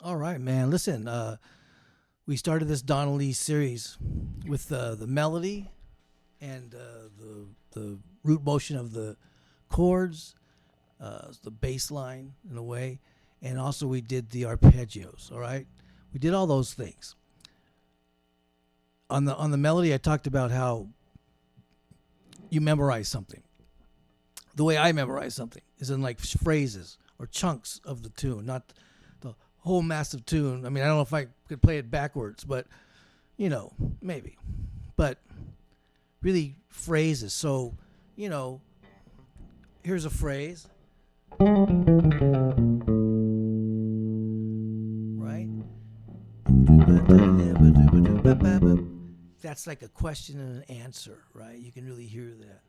All right, man. Listen, we started this Donna Lee series with the melody and the root motion of the chords, the bass line in a way, and also we did the arpeggios. All right, we did all those things. On the melody, I talked about how you memorize something. The way I memorize something is in like phrases or chunks of the tune, not the whole massive tune. I mean, I don't know if I could play it backwards, but maybe. But really phrases. So, here's a phrase. Right? That's like a question and an answer, right? You can really hear that.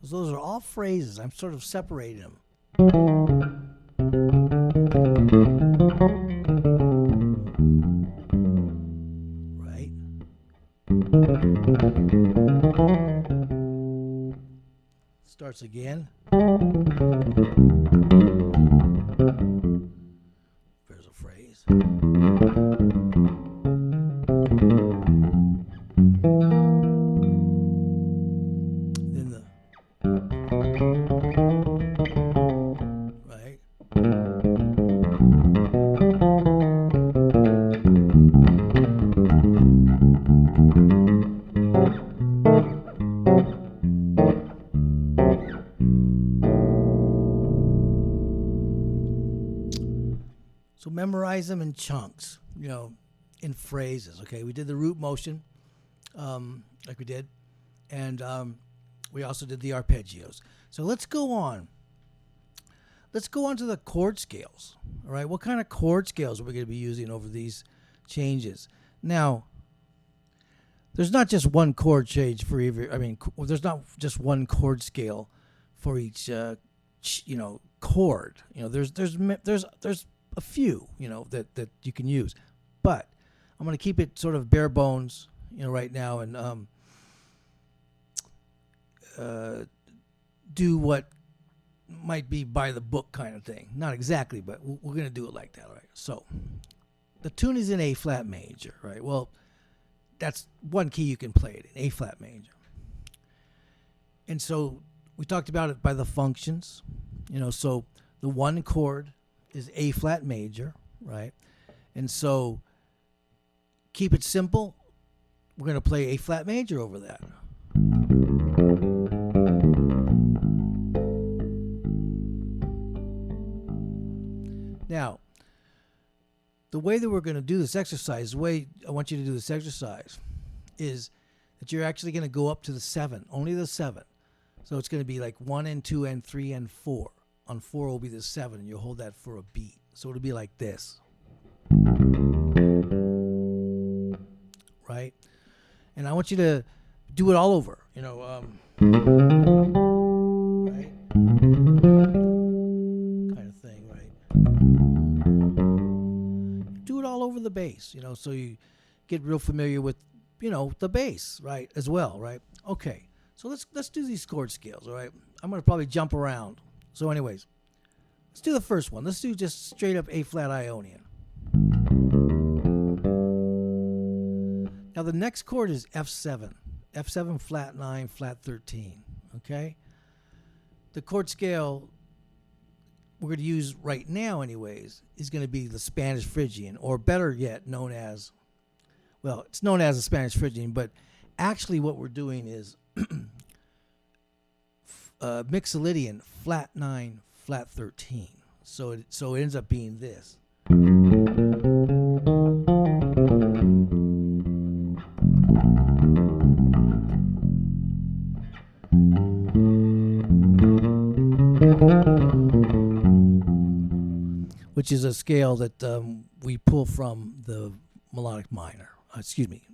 Those are all phrases. I'm sort of separating them. Right? Starts again. There's a phrase. Then the right. So memorize them in chunks, in phrases. Okay, we did the root motion, like we did, and we also did the arpeggios. So let's go on. Let's go on to the chord scales. All right, what kind of chord scales are we going to be using over these changes? Now, there's not just one chord change for every. There's not just one chord scale for each, chord. There's a few, that you can use, but I'm going to keep it sort of bare bones, right now, and do what might be by the book kind of thing. Not exactly, but we're going to do it like that, all right? So the tune is in A flat major, right? Well, that's one key you can play it in, A flat major. And so we talked about it by the functions, so the one chord is A flat major, right? And so keep it simple. We're going to play A flat major over that. Now, the way that we're going to do this exercise, the way I want you to do this exercise is that you're actually going to go up to the 7, only the 7. So it's going to be like 1 and 2 and 3 and 4. On 4 will be the 7, and you'll hold that for a beat. So it'll be like this. Right? And I want you to do it all over, right? Kind of thing, right? Do it all over the bass, so you get real familiar with, the bass, right, as well, right? Okay, so let's do these chord scales, all right? I'm going to probably jump around. So anyways, let's do the first one. Let's do just straight up A flat Ionian. Now the next chord is F7. F7 flat 9, flat 13. Okay? The chord scale we're going to use right now anyways is going to be the Spanish Phrygian, or better yet known as, it's known as the Spanish Phrygian, but actually what we're doing is Mixolydian flat 9, flat 13. So it ends up being this. Which is a scale that we pull from the melodic minor.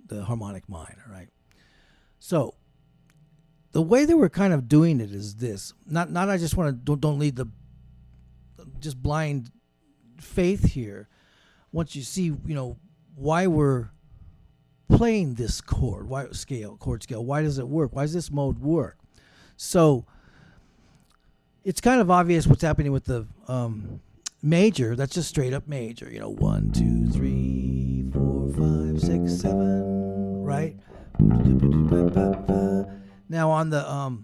The harmonic minor, right? So the way that we're kind of doing it is this. Not I just want to don't lead the just blind faith here. Once you see, why we're playing this chord chord scale? Why does it work? Why does this mode work? So it's kind of obvious what's happening with the major. That's just straight up major. 1, 2, 3, 4, 5, 6, 7, right? Now on the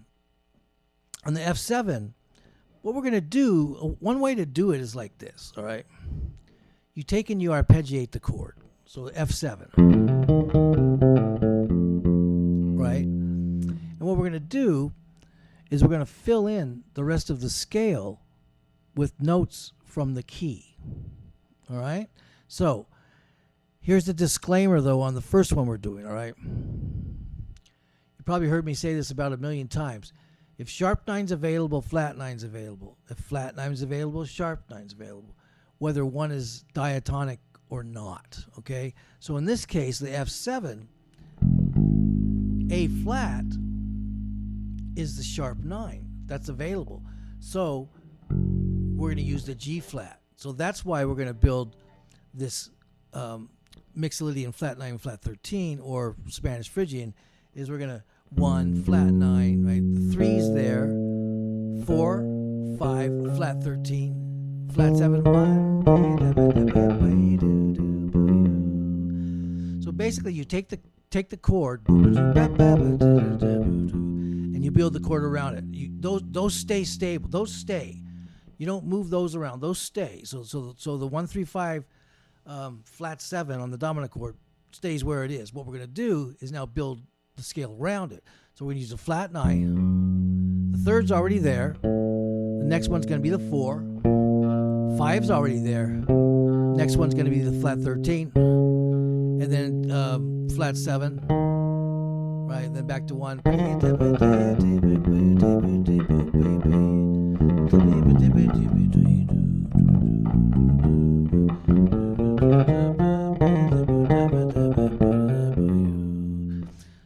F7, what we're gonna do, one way to do it is like this. All right, you take and you arpeggiate the chord. So F7, right? And what we're gonna do is we're going to fill in the rest of the scale with notes from the key. All right? So here's the disclaimer, though, on the first one we're doing. All right? You probably heard me say this about 1,000,000 times. If sharp 9's available, flat 9's available. If flat 9's available, sharp 9's available, whether one is diatonic or not. Okay? So in this case, the F7, A flat, is the sharp 9 that's available. So we're going to use the G flat. So that's why we're going to build this Mixolydian flat 9, flat 13, or Spanish Phrygian, is we're going to 1, flat 9, right? The 3's there, 4, 5, flat 13, flat 7, 1. So basically you take the chord and you build the chord around it. Those stay stable. Those stay. You don't move those around. Those stay. So the 1, 3, 5 flat 7 on the dominant chord stays where it is. What we're going to do is now build the scale around it. So we're going to use a flat 9. The third's already there. The next one's going to be the 4. 5's already there. Next one's going to be the flat 13. And then flat 7. Right, and then back to 1.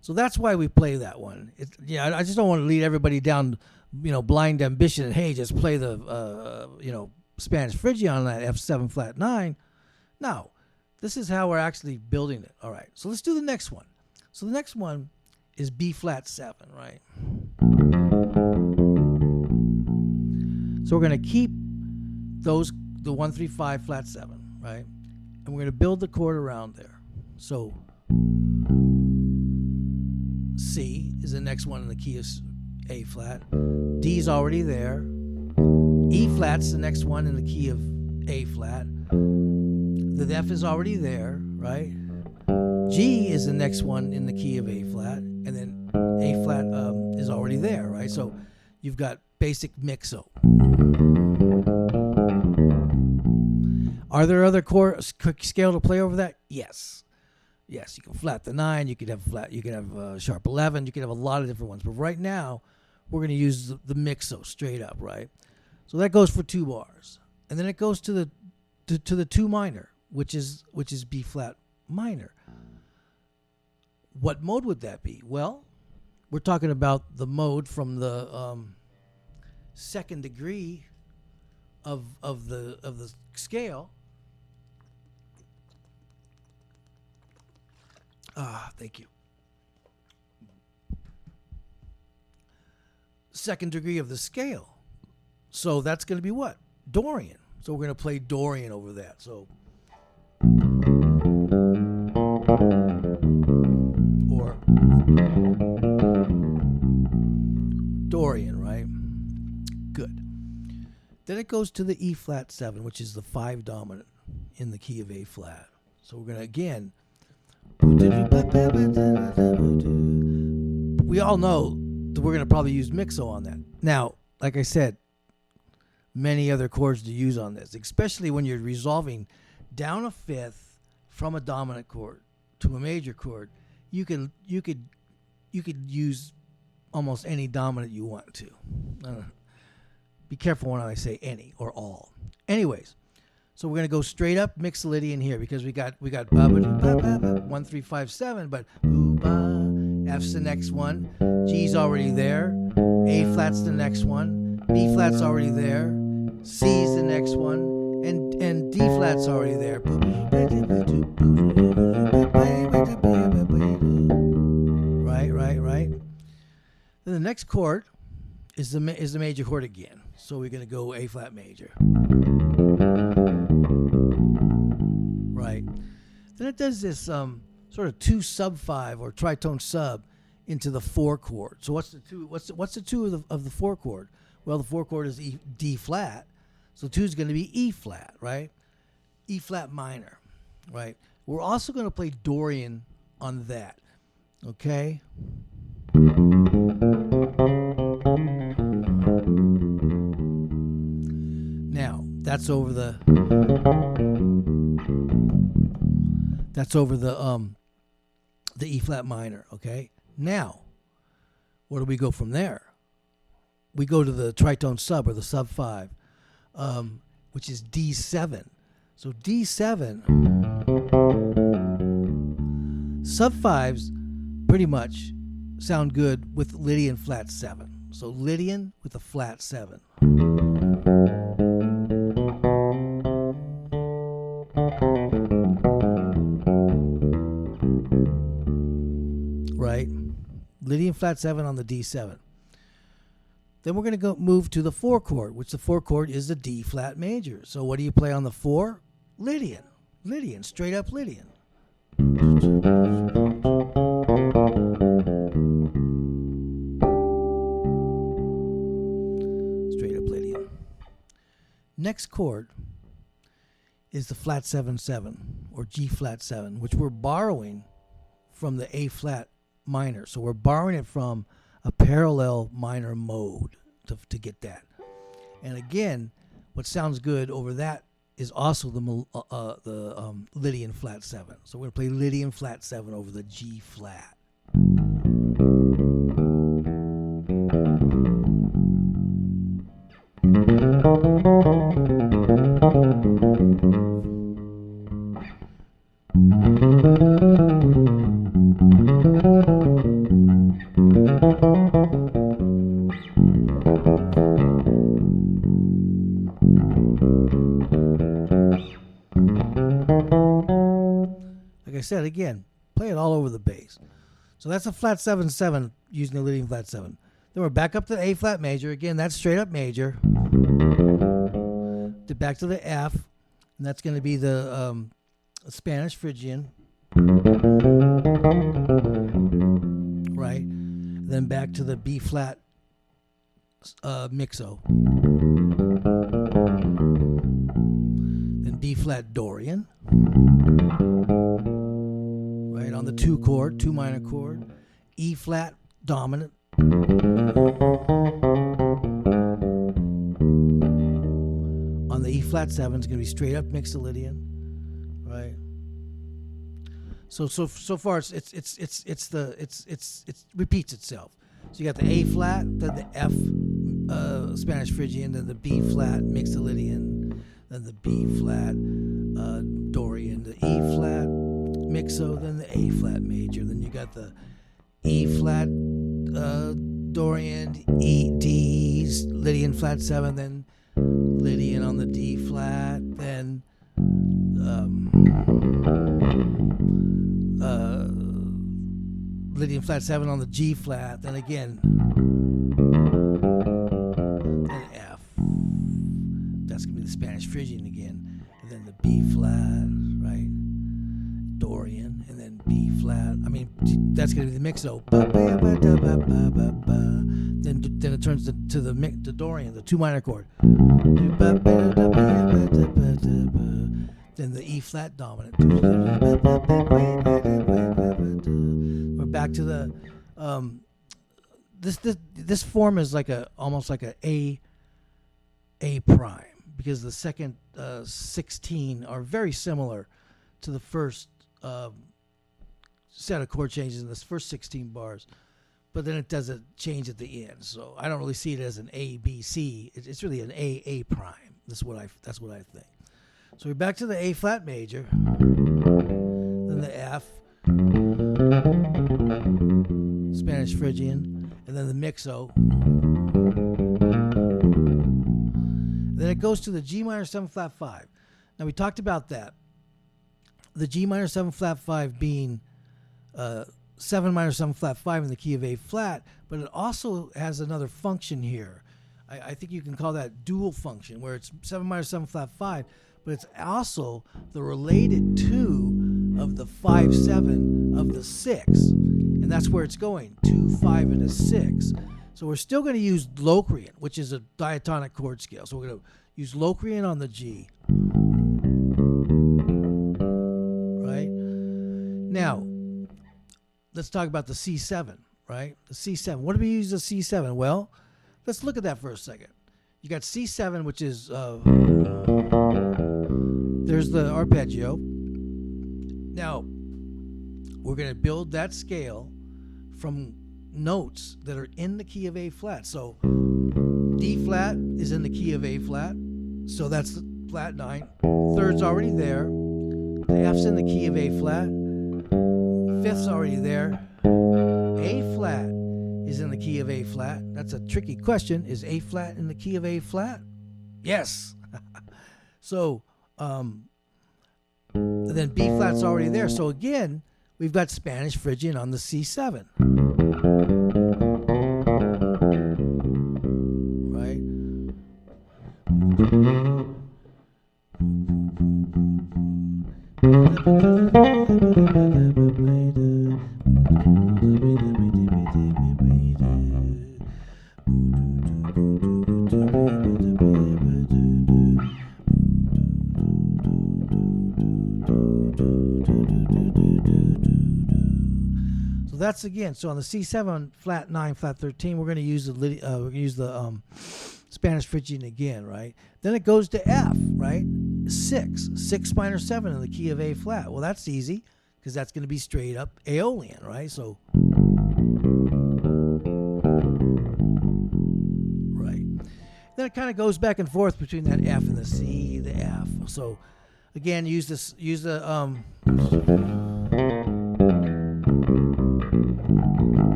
So that's why we play that one. I just don't want to lead everybody down, blind ambition and hey, just play the Spanish Phrygian on that F7 flat 9. No, this is how we're actually building it. All right, so let's do the next one. So the next one is B flat 7, right? So we're going to keep the 1, 3, 5 flat 7, right? And we're going to build the chord around there. So C is the next one in the key of A flat. D's already there. E flat's the next one in the key of A flat. The F is already there, right? G is the next one in the key of A flat, and then A flat is already there, right? So you've got basic mixo. Are there other chord scale to play over that? Yes. Yes, you can flat the 9, you could have sharp 11, you could have a lot of different ones. But right now, we're going to use the mixo straight up, right? So that goes for 2 bars. And then it goes to the 2 minor, which is B flat minor. What mode would that be? Well, we're talking about the mode from the second degree of the scale. Thank you. Second degree of the scale. So that's going to be what? Dorian. So we're going to play Dorian over that. So or Dorian, right? Good. Then it goes to the E flat 7, which is the 5 dominant in the key of A flat. So we're going to again. We all know that we're going to probably use mixo on that. Now, like I said, many other chords to use on this, especially when you're resolving down a fifth from a dominant chord to a major chord. You could use almost any dominant you want to. Be careful when I say any or all. Anyways, so we're gonna go straight up Mixolydian here because we got 1, 3, 5, 7, but F's the next one, G's already there, A flat's the next one, B flat's already there, C's the next one, and D flat's already there. Then the next chord is the major chord again. So we're going to go A flat major. Right. Then it does this sort of 2 sub 5 or tritone sub into the 4 chord. So what's the 2? What's the 2 of the 4 chord? Well, the 4 chord is D flat. So 2 is going to be E flat, right? E flat minor, right? We're also going to play Dorian on that. Okay? Now, that's over the E flat minor, okay? Now, where do we go from there? We go to the tritone sub or the sub 5, which is D7. So D7, sub 5s pretty much sound good with Lydian flat 7. So Lydian with a flat 7. Right? Lydian flat 7 on the D7. Then we're going to move to the 4 chord, which the 4 chord is the D flat major. So what do you play on the 4? Lydian. Lydian, straight up Lydian. Straight up Lydian. Next chord is the flat 7/7 or G flat 7, which we're borrowing from the A flat minor. So we're borrowing it from a parallel minor mode to get that. And again, what sounds good over that is also the Lydian flat 7. So we're going to play Lydian flat 7 over the G flat. Like I said, again, play it all over the bass. So that's a flat 7/7 using the Lydian flat 7. Then we're back up to the A flat major. Again, that's straight up major. Back to the F, and that's going to be the Spanish Phrygian. Right? Then back to the B flat mixo. Then B flat Dorian. Right, on the 2 chord, 2 minor chord. E flat dominant. On the E flat 7 is going to be straight up Mixolydian, right? So far it repeats itself. So you got the A flat, then the F Spanish Phrygian, then the B flat Mixolydian, then the B flat Dorian, the E flat mixo, then the A flat major, then you got the E flat Dorian, E D Lydian flat 7, then Lydian on the D flat, then Lydian flat 7 on the G flat, then again, then F. That's gonna be the Spanish Phrygian again, and then the B flat, right? Dorian, and then B flat. I mean, that's gonna be the mixo. Then it turns to the Dorian, the 2 minor chord. Then the E flat dominant. We're back to the this form is like almost like a prime, because the second 16 are very similar to the first set of chord changes in this first 16 bars. But then it does a change at the end, so I don't really see it as an A B C. It's really an A prime. That's what I think. So we're back to the A flat major, then the F, Spanish Phrygian, and then the mixo. And then it goes to the G minor 7 flat 5. Now we talked about that. The G minor 7 flat 5 being 7 minor 7 flat 5 in the key of A flat, but it also has another function here. I think you can call that dual function, where it's 7 minor 7 flat 5, but it's also the related 2 of the 5 7 of the 6, and that's where it's going, 2 5 and a 6. So we're still going to use Locrian, which is a diatonic chord scale. So we're going to use Locrian on the G. Right? Now, let's talk about the C7, right? The C7. What do we use the C7? Well, let's look at that for a second. You got C7, which is, there's the arpeggio. Now, we're going to build that scale from notes that are in the key of A flat. So D flat is in the key of A flat, so that's flat 9. Third's already there. The F's in the key of A flat. Fifth's already there. A flat is in the key of A flat. That's a tricky question. Is A flat in the key of A flat? Yes. So then B flat's already there. So again, we've got Spanish Phrygian on the C7. Right? That's again. So on the C7 flat 9 flat 13, we're going to use the Spanish Phrygian again, right? Then it goes to F, right? 6 minor 7 in the key of A flat. Well, that's easy because that's going to be straight up Aeolian, right? So right. Then it kind of goes back and forth between that F and the C, the F. So again, use the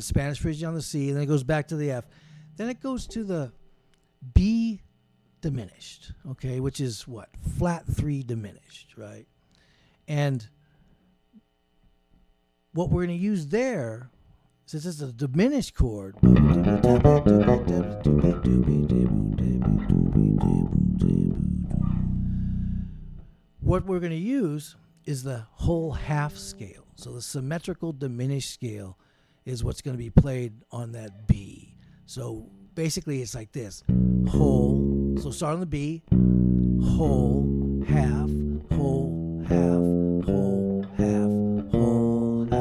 Spanish Phrygian on the C, and then it goes back to the F. Then it goes to the B diminished, okay, which is what? Flat 3 diminished, right? And what we're going to use there, since it's a diminished chord, what we're going to use is the whole half scale. So the symmetrical diminished scale is what's going to be played on that B. So basically it's like this. Whole, so start on the B, whole, half, whole, half, whole, half, whole, half.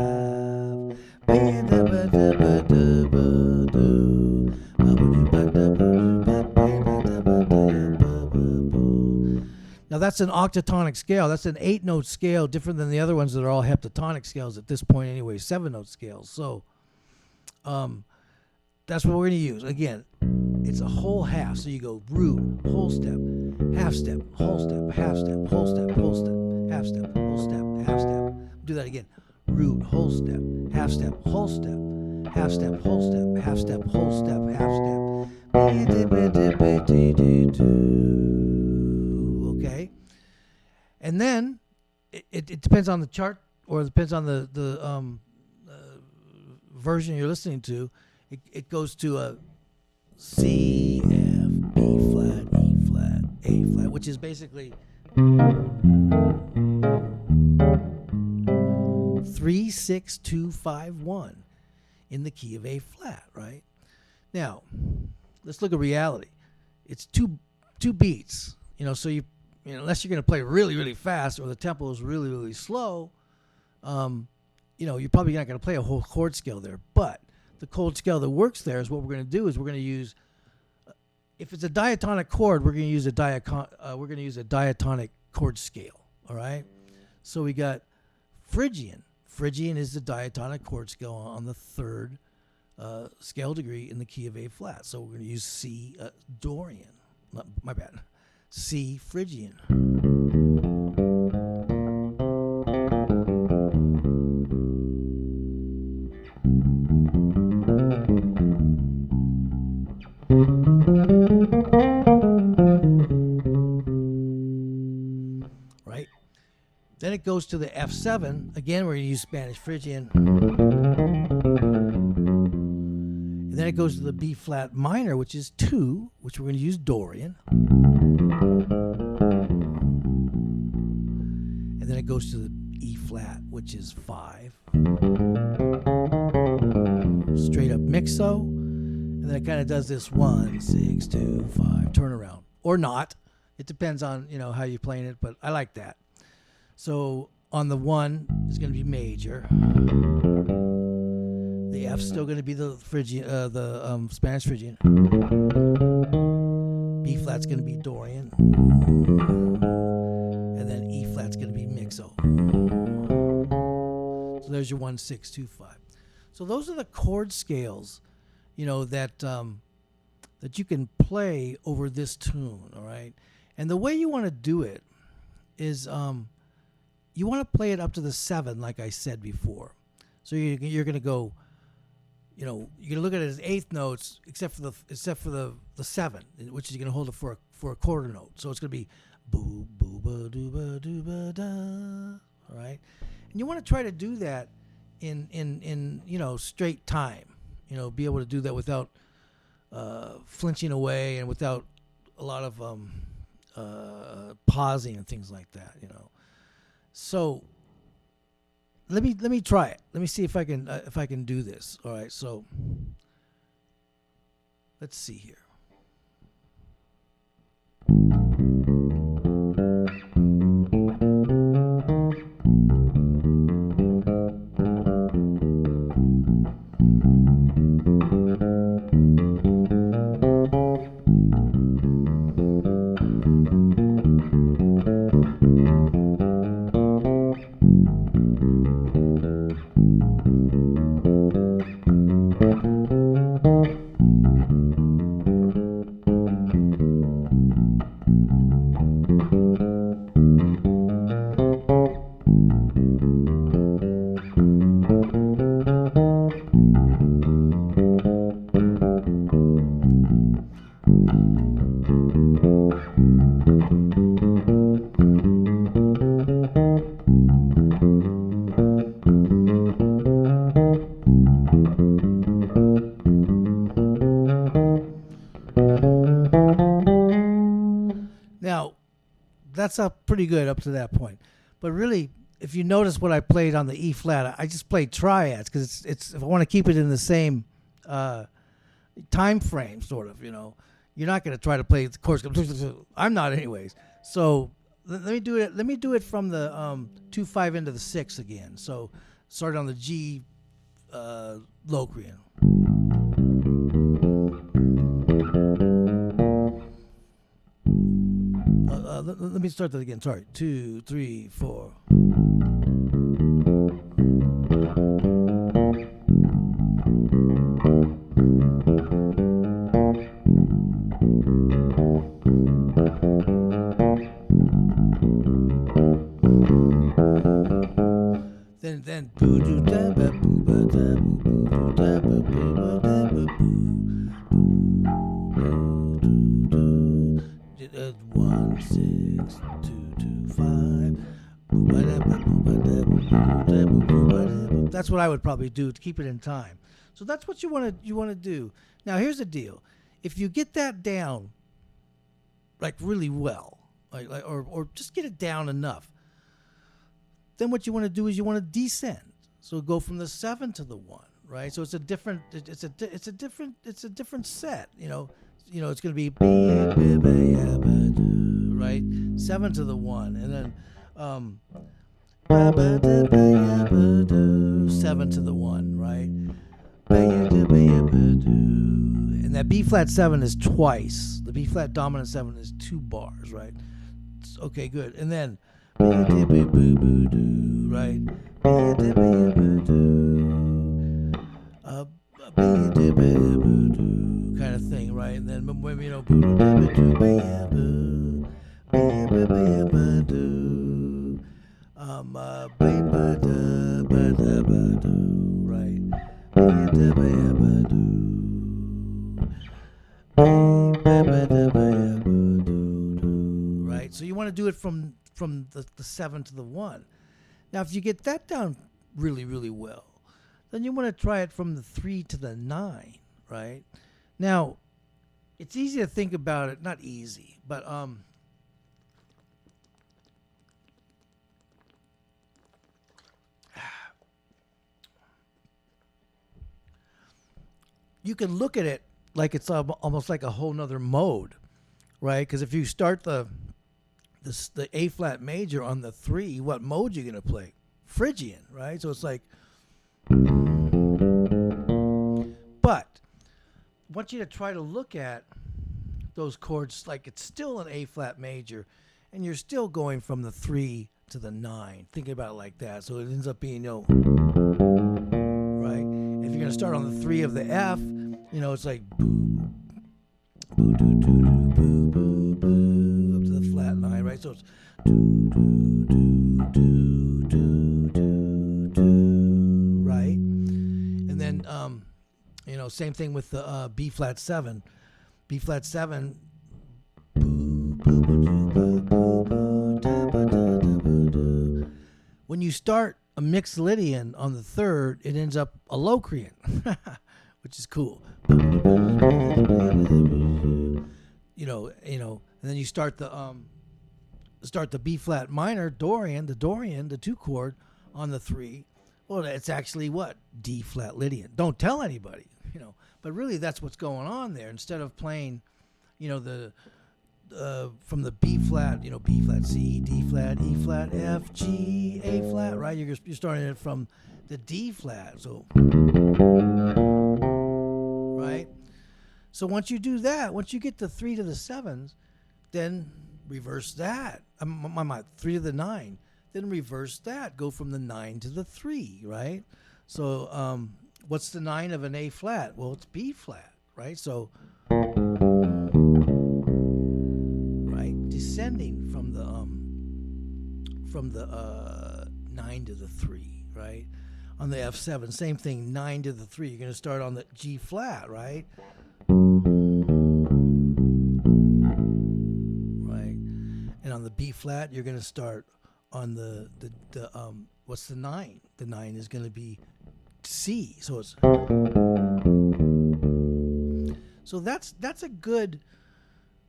Now that's an octatonic scale. That's an 8-note scale, different than the other ones that are all heptatonic scales at this point anyway, 7-note scales. So that's what we're going to use. Again, it's a whole half. So you go root, whole step, half step, whole step, half step, whole step, half step, whole step, half step. Do that again. Root, whole step, half step, whole step, half step, whole step, half step, whole step, half step. Okay, and then it depends on the chart, or it depends on the version you're listening to. It goes to a C, F, B flat, E flat, A flat, which is basically 3, 6, 2, 5, 1 in the key of A flat, right? Now, let's look at reality. It's two beats, so you know, unless you're going to play really, really fast or the tempo is really, really slow, you're probably not going to play a whole chord scale there. But the chord scale that works there is what we're going to do is we're going to use, if it's a diatonic chord, we're going to use a diatonic chord scale. All right. So we got Phrygian. Phrygian is the diatonic chord scale on the 3rd scale degree in the key of A flat. So we're going to use C Dorian. My bad. C Phrygian. Then it goes to the F7. Again, we're going to use Spanish Phrygian. And then it goes to the B flat minor, which is 2, which we're going to use Dorian. And then it goes to the E flat, which is 5. Straight up mixo. And then it kind of does this 1, 6, 2, 5 turnaround. Or not. It depends on, how you're playing it, but I like that. So on the 1, it's going to be major. The F's still going to be the Phrygian, Spanish Phrygian. B flat's going to be Dorian. And then E flat's going to be mixo. So there's your 1, 6, 2, 5. So those are the chord scales, that you can play over this tune, all right? And the way you want to do it is you want to play it up to the 7, like I said before. So you're going to go, you're going to look at it as eighth notes, except for the 7, which is going to hold it for a quarter note. So it's going to be boo boo ba doo ba doo ba da. All right, and you want to try to do that in straight time. Be able to do that without flinching away and without a lot of pausing and things like that. So let me try it. Let me see if I can do this. All right. So let's see here. Now, that's up pretty good up to that point. But really, if you notice what I played on the E flat, I just played triads because it's if I want to keep it in the same time frame, sort of, you're not going to try to play the chords. I'm not, anyways. So let me do it. Let me do it from the 2/5 into the 6 again. So start on the G Locrian. Let me start that again. Sorry. 2, 3, 4. Then boo doo da ba boo ba da boo boo da ba boo ba da ba boo. 1, 6, 2, 2, 5. That's what I would probably do to keep it in time. So that's what you want to do. Now here's the deal: if you get that down, like really well, or just get it down enough, then what you want to do is you want to descend. So go from the 7 to the 1, right? So it's a different set. It's going to be right, 7 to the 1, and then 7 to the 1, right? And that B flat 7 is twice. The B flat dominant 7 is 2 bars, right? Okay, good. And then right? Kind of thing, right? And then right? So you want to do it from the 7 to the 1. Now, if you get that down really, really well, then you want to try it from the 3 to the 9, right? Now, it's easy to think about it, not easy, but you can look at it like it's almost like a whole nother mode, right? Because if you start the A flat major on the 3, what mode you gonna play? Phrygian, right? So it's like, but I want you to try to look at those chords like it's still an A flat major, and you're still going from the 3 to the 9. Thinking about it like that, so it ends up being, right? If you're gonna start on the 3 of the F, it's like boo, boo, doo, doo, doo, boo, boo, boo, up to the flat 9, right? So it's do, do, do, do, do, do, do, right? And then, same thing with the B flat 7. B flat 7. When you start a mixed Lydian on the 3rd, it ends up a Locrian, which is cool. And then you start the B flat minor Dorian, the 2 chord on the 3. Well, it's actually what? D flat Lydian. Don't tell anybody, but really that's what's going on there. Instead of playing, the from the B flat, B flat C, D flat, E flat, F, G, A flat, right? You're starting it from the D flat, so right. So once you do that, once you get the 3 to the 7s, then reverse that. 3 to the 9, then reverse that. Go from the 9 to the 3, right? So what's the 9 of an A flat? Well, it's B flat, right? So descending from the 9 to the 3, right? On the F7, same thing, 9 to the 3. You're going to start on the G flat, right? Right. And on the B flat, you're going to start on the what's the 9? The 9 is going to be C. So that's a good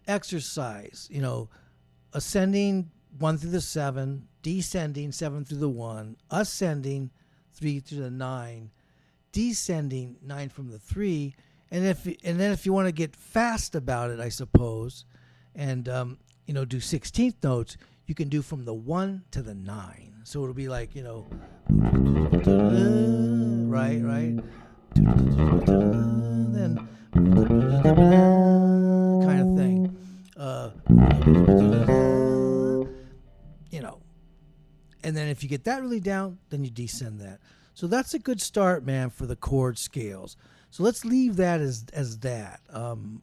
exercise, ascending 1 through the 7, descending 7 through the 1, ascending 3 through the 9, descending 9 from the 3, and then if you want to get fast about it, I suppose, and do 16th notes, you can do from the 1 to the 9. So it'll be like, right, then kind of thing. And then if you get that really down, then you descend that. So that's a good start, man, for the chord scales. So let's leave that as that. I'm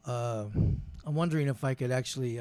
wondering if I could actually